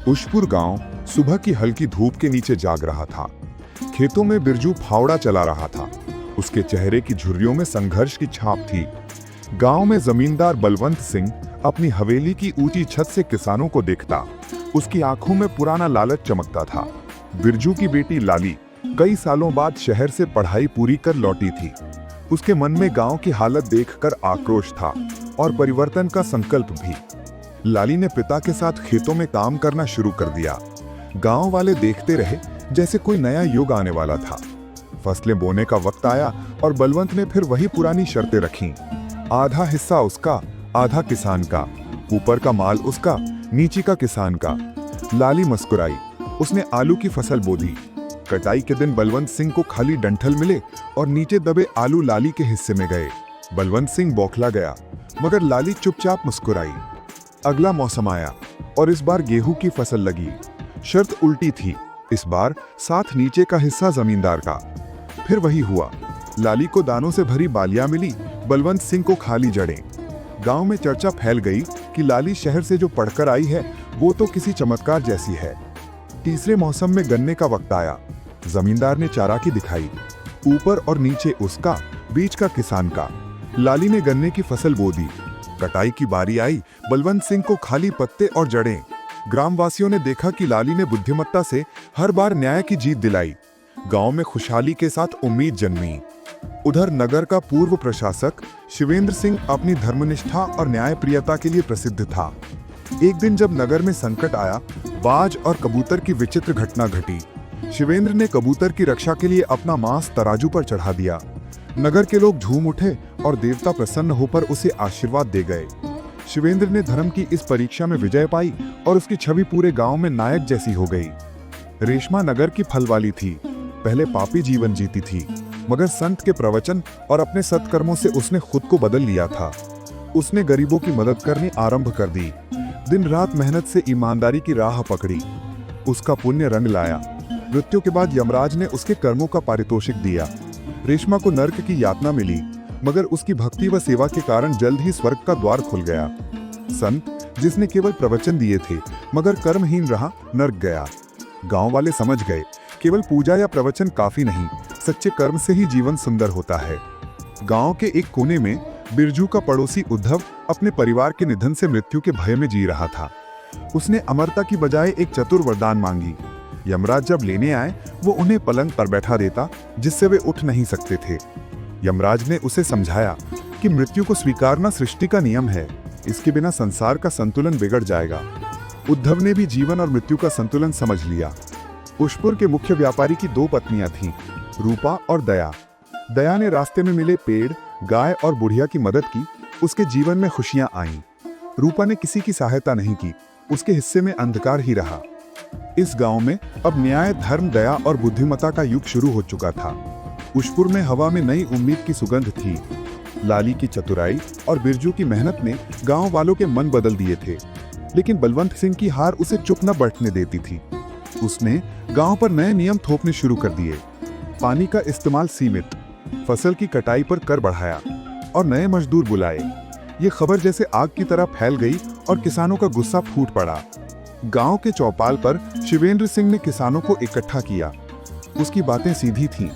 उशपुर गांव सुबह की हल्की धूप के नीचे जाग रहा था। खेतों में बिरजू फावड़ा चला रहा था। उसके चेहरे की झुर्रियों में संघर्ष की छाप थी। गांव में जमींदार बलवंत सिंह अपनी हवेली की ऊंची छत से किसानों को देखता। उसकी आंखों में पुराना लालच चमकता था। बिरजू की बेटी लाली कई सालों बाद शहर से पढ़ाई पूरी कर लौटी थी। उसके मन में गांव की हालत देखकर आक्रोश था और परिवर्तन का संकल्प भी। लाली ने पिता के साथ खेतों में काम करना शुरू कर दिया। गांव वाले देखते रहे जैसे कोई नया युग आने वाला था। फसलें बोने का वक्त आया और बलवंत ने फिर वही पुरानी शर्तें रखीं। आधा हिस्सा उसका, आधा किसान का। ऊपर का माल उसका, नीचे का किसान का। लाली मुस्कुराई। उसने आलू की फसल बो दी। कटाई के दिन बलवंत सिंह को खाली डंठल मिले और नीचे दबे आलू लाली के हिस्से में गए। बलवंत सिंह बौखला गया, मगर लाली चुपचाप मुस्कुराई। अगला मौसम आया और इस बार गेहूं की फसल लगी। शर्त उल्टी थी। इस बार साथ नीचे का हिस्सा जमींदार का। फिर वही हुआ। लाली को दानों से भरी बालियां मिली, बलवंत सिंह को खाली जड़ें। गांव में चर्चा फैल गई कि लाली शहर से जो पढ़कर आई है वो तो किसी चमत्कार जैसी है। तीसरे मौसम में गन्ने का वक्त आया। जमींदार ने चाराकी दिखाई। ऊपर और नीचे उसका, बीच का किसान का। लाली ने गन्ने की फसल बो दी। कटाई की बारी आई। बलवंत सिंह को खाली पत्ते और जड़ें। ग्रामवासियों ने देखा कि लाली ने बुद्धिमत्ता से हर बार न्याय की जीत दिलाई। गांव में खुशहाली के साथ उम्मीद जन्मी। उधर नगर का पूर्व प्रशासक शिवेंद्र सिंह अपनी धर्मनिष्ठा और न्यायप्रियता के लिए प्रसिद्ध था। एक दिन जब नगर में संकट आया, बाज और कबूतर की विचित्र घटना घटी। शिवेंद्र ने कबूतर की रक्षा के लिए अपना मांस तराजू पर चढ़ा दिया। नगर के लोग झूम उठे और देवता प्रसन्न होकर उसे आशीर्वाद दे गए। शिवेंद्र ने धर्म की इस परीक्षा में विजय पाई और उसकी छवि पूरे गांव में नायक जैसी हो गई। रेशमा नगर की फल वाली थी। पहले पापी जीवन जीती थी, मगर संत के प्रवचन और अपने सत्कर्मों से उसने खुद को बदल लिया था। उसने गरीबों की मदद करनी आरंभ कर दी। दिन रात मेहनत से ईमानदारी की राह पकड़ी। उसका पुण्य रंग लाया। मृत्यु के बाद यमराज ने उसके कर्मों का पारितोषिक दिया। रेशमा को नर्क की यातना मिली, मगर उसकी भक्ति व सेवा के कारण जल्द ही स्वर्ग का द्वार खुल गया। संत जिसने केवल प्रवचन दिए थे मगर कर्महीन रहा, नर्क गया। गांव वाले समझ गए, केवल पूजा या प्रवचन काफी नहीं, सच्चे कर्म से ही जीवन सुंदर होता है। गांव के एक कोने में बिरजू का पड़ोसी उद्धव अपने परिवार के निधन से मृत्यु के भय में जी रहा था। उसने अमरता की बजाय एक चतुर वरदान मांगी। यमराज जब लेने आए, वो उन्हें पलंग पर बैठा देता जिससे वे उठ नहीं सकते थे। यमराज ने उसे समझाया कि मृत्यु को स्वीकारना सृष्टि का नियम है, इसके बिना संसार का संतुलन बिगड़ जाएगा। उद्धव ने भी जीवन और मृत्यु का संतुलन समझ लिया। उशपुर के मुख्य व्यापारी की दो पत्नियां थीं, रूपा और दया। दया ने रास्ते में मिले पेड़, गाय और बुढ़िया की मदद की। उसके जीवन में खुशियां आईं। रूपा ने किसी की सहायता नहीं की, उसके हिस्से में अंधकार ही रहा। इस गांव में अब न्याय, धर्म, दया और बुद्धिमत्ता का युग शुरू हो चुका था। उशपुर में हवा में नई उम्मीद की सुगंध थी। लाली की चतुराई और बिरजू की मेहनत ने गांव वालों के मन बदल दिए थे, लेकिन बलवंत सिंह की हार उसे चुप न बैठने देती थी। उसने गांव पर नए नियम थोपने शुरू कर दिए। पानी का इस्तेमाल सीमित, फसल की कटाई पर कर बढ़ाया और नए मजदूर बुलाए। ये खबर जैसे आग की तरह फैल गई और किसानों का गुस्सा फूट पड़ा। गांव के चौपाल पर शिवेंद्र सिंह ने किसानों को इकट्ठा किया। उसकी बातें सीधी थीं।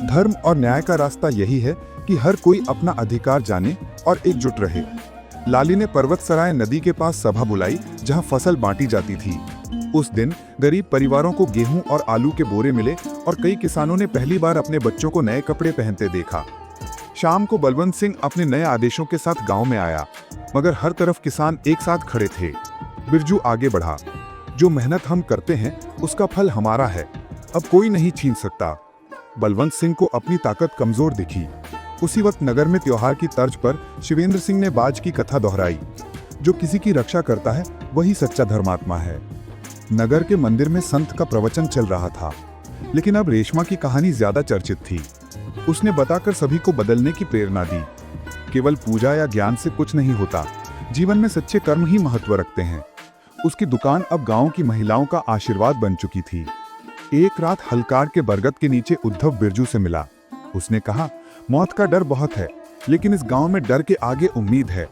धर्म और न्याय का रास्ता यही है कि हर कोई अपना अधिकार जाने और एकजुट रहे। लाली ने पर्वतसराय नदी के पास सभा बुलाई, जहां फसल बांटी जाती थी। उस दिन गरीब परिवारों को गेहूं और आलू के बोरे मिले और कई किसानों ने पहली बार अपने बच्चों को नए कपड़े पहनते देखा। शाम को बलवंत सिंह अपने नए आदेशों के साथ गांव में आया, मगर हर तरफ किसान एक साथ खड़े थे। बिरजू आगे बढ़ा। जो मेहनत हम करते हैं उसका फल हमारा है, अब कोई नहीं छीन सकता। बलवंत सिंह को अपनी ताकत कमजोर दिखी। उसी वक्त नगर में त्योहार की तर्ज पर शिवेंद्र सिंह ने बाज की कथा दोहराई। जो किसी की रक्षा करता है वही सच्चा धर्मात्मा है। नगर के मंदिर में संत का प्रवचन चल रहा था, लेकिन अब रेशमा की कहानी ज्यादा चर्चित थी। उसने बताकर सभी को बदलने की प्रेरणा दी। केवल पूजा या ज्ञान से कुछ नहीं होता, जीवन में सच्चे कर्म ही महत्व रखते हैं। उसकी दुकान अब गांव की महिलाओं का आशीर्वाद बन चुकी थी। एक रात हलकार के बरगद के नीचे उद्धव बिरजू से मिला। उसने कहा, मौत का डर बहुत है, लेकिन इस गांव में डर के आगे उम्मीद है।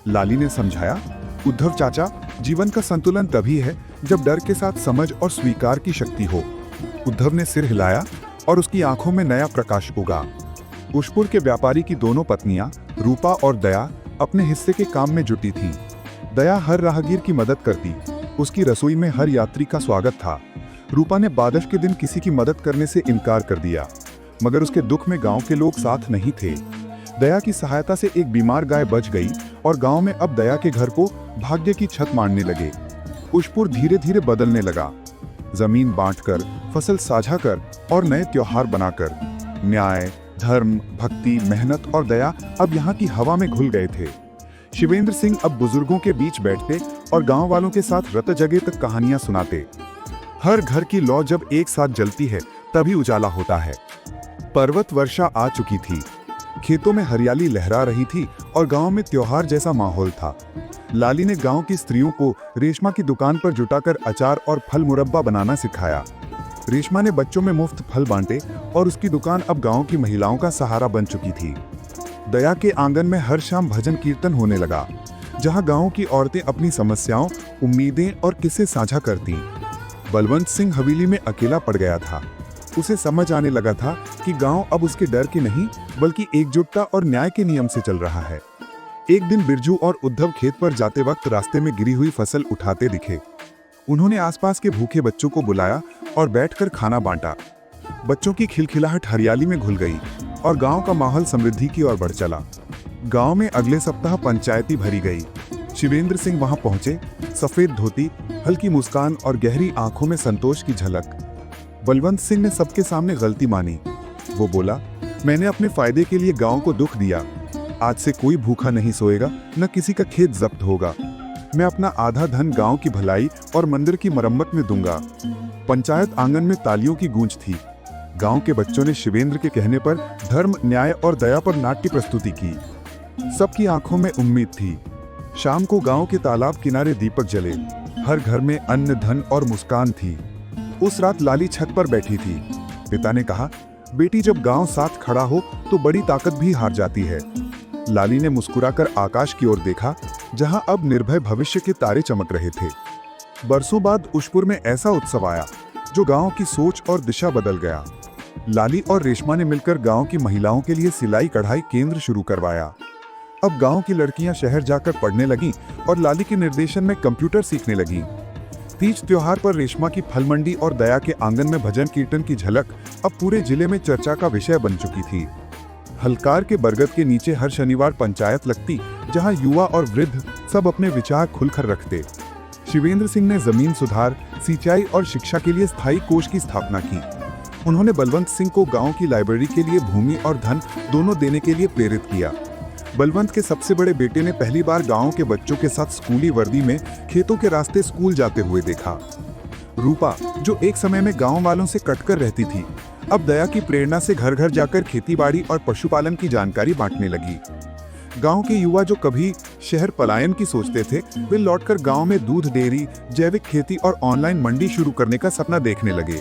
लाली ने समझाया, उद्धव चाचा, जीवन का संतुलन तभी है जब डर के साथ समझ और स्वीकार की शक्ति हो। उद्धव ने सिर हिलाया और उसकी आंखों में नया प्रकाश उगा। पुष्पुर के व्यापारी की दोनों पत्नियां रूपा और दया अपने हिस्से के काम में जुटी थीं। दया हर राहगीर की मदद करती, उसकी रसोई में हर यात्री का स्वागत था। रूपा ने बारिश के दिन किसी की मदद करने से इनकार कर दिया, मगर उसके दुख में गांव के लोग साथ नहीं थे। दया की सहायता से एक बीमार गाय बच गई और गांव में अब दया के घर को भाग्य की छत मानने लगे। पुष्पुर धीरे धीरे बदलने लगा, जमीन बांटकर, फसल साझा कर और नए त्योहार बनाकर। न्याय, धर्म, भक्ति, मेहनत और दया अब यहाँ की हवा में घुल गए थे। शिवेंद्र सिंह अब बुजुर्गों के बीच बैठते और गांव वालों के साथ रत जगह तक कहानियां सुनाते। हर घर की लौ जब एक साथ जलती है तभी उजाला होता है। पर्वत वर्षा आ चुकी थी, खेतों में हरियाली लहरा रही थी और गांव में त्योहार जैसा माहौल था। लाली ने गांव की स्त्रियों को रेशमा की दुकान पर जुटाकर अचार और फल मुरब्बा बनाना सिखाया। रेशमा ने बच्चों में मुफ्त फल बांटे और उसकी दुकान अब गांव की महिलाओं का सहारा बन चुकी थी। दया के आंगन में हर शाम भजन कीर्तन होने लगा, जहां गांव की औरतें अपनी समस्याओं, उम्मीदें और किस्से साझा करती। बलवंत सिंह हवेली में अकेला पड़ गया था। उसे समझ आने लगा था कि गांव अब उसके डर के नहीं बल्कि एकजुटता और न्याय के नियम से चल रहा है। एक दिन बिरजू और उद्धव खेत पर जाते वक्त रास्ते में गिरी हुई फसल उठाते दिखे। उन्होंने आसपास के भूखे बच्चों को बुलाया और बैठकर खाना बांटा। बच्चों की खिलखिलाहट हरियाली में घुल गई और गांव का माहौल समृद्धि की ओर बढ़ चला। गांव में अगले सप्ताह पंचायती भरी गई। शिवेंद्र सिंह वहां पहुंचे, सफेद धोती, हल्की मुस्कान और गहरी आंखों में संतोष की झलक। बलवंत सिंह ने सबके सामने गलती मानी। वो बोला, मैंने अपने फायदे के लिए गांव को दुख दिया। आज से कोई भूखा नहीं सोएगा, न किसी का खेत जब्त होगा। मैं अपना आधा धन गांव की भलाई और मंदिर की मरम्मत में दूंगा। पंचायत आंगन में तालियों की गूंज थी। गांव के बच्चों ने शिवेंद्र के कहने पर धर्म, न्याय और दया पर नाट्य प्रस्तुति की। सबकी आंखों में उम्मीद थी। शाम को गांव के तालाब किनारे दीपक जले। हर घर में अन्न, धन और मुस्कान थी। उस रात लाली छत पर बैठी थी। पिता ने कहा, बेटी, जब गांव साथ खड़ा हो तो बड़ी ताकत भी हार जाती है। लाली ने मुस्कुराकर आकाश की ओर देखा, जहां अब निर्भय भविष्य के तारे चमक रहे थे। बरसों बाद उशपुर में ऐसा उत्सव आया जो गांव की सोच और दिशा बदल गया। लाली और रेशमा ने मिलकर गांव की महिलाओं के लिए सिलाई कढ़ाई केंद्र शुरू करवाया। अब गांव की लड़कियां शहर जाकर पढ़ने लगीं और लाली के निर्देशन में कंप्यूटर सीखने लगीं। तीज त्योहार पर रेशमा की फल मंडी और दया के आंगन में भजन कीर्तन की झलक अब पूरे जिले में चर्चा का विषय बन चुकी थी। हलकार के बरगद के नीचे हर शनिवार पंचायत लगती, जहां युवा और वृद्ध सब अपने विचार खुलकर रखते। शिवेंद्र सिंह ने जमीन सुधार, सिंचाई और शिक्षा के लिए स्थायी कोष की स्थापना की। उन्होंने बलवंत सिंह को गांव की लाइब्रेरी के लिए भूमि और धन दोनों देने के लिए प्रेरित किया। बलवंत के सबसे बड़े बेटे ने पहली बार गांव के बच्चों के साथ स्कूली वर्दी में खेतों के रास्ते स्कूल जाते हुए देखा। रूपा, जो एक समय में गांव वालों से कटकर रहती थी, अब दया की प्रेरणा से घर घर जाकर खेतीबाड़ी और पशुपालन की जानकारी बांटने लगी। गांव के युवा जो कभी शहर पलायन की सोचते थे, वे लौटकर गांव में दूध डेयरी, जैविक खेती और ऑनलाइन मंडी शुरू करने का सपना देखने लगे।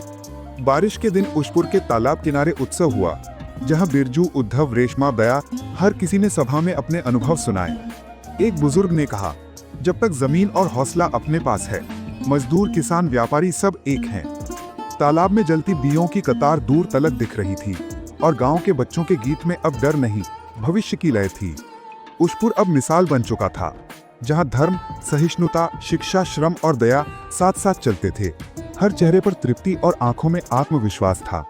बारिश के दिन उशपुर के तालाब किनारे उत्सव हुआ, जहां बिरजू, उद्धव, रेशमा, दया, हर किसी ने सभा में अपने अनुभव सुनाए। एक बुजुर्ग ने कहा, जब तक जमीन और हौसला अपने पास है, मजदूर, किसान, व्यापारी सब एक हैं। तालाब में जलती दीयों की कतार दूर तलक दिख रही थी और गांव के बच्चों के गीत में अब डर नहीं, भविष्य की लय थी। उशपुर अब मिसाल बन चुका था, जहां धर्म, सहिष्णुता, शिक्षा, श्रम और दया साथ साथ चलते थे। हर चेहरे पर तृप्ति और आंखों में आत्मविश्वास था।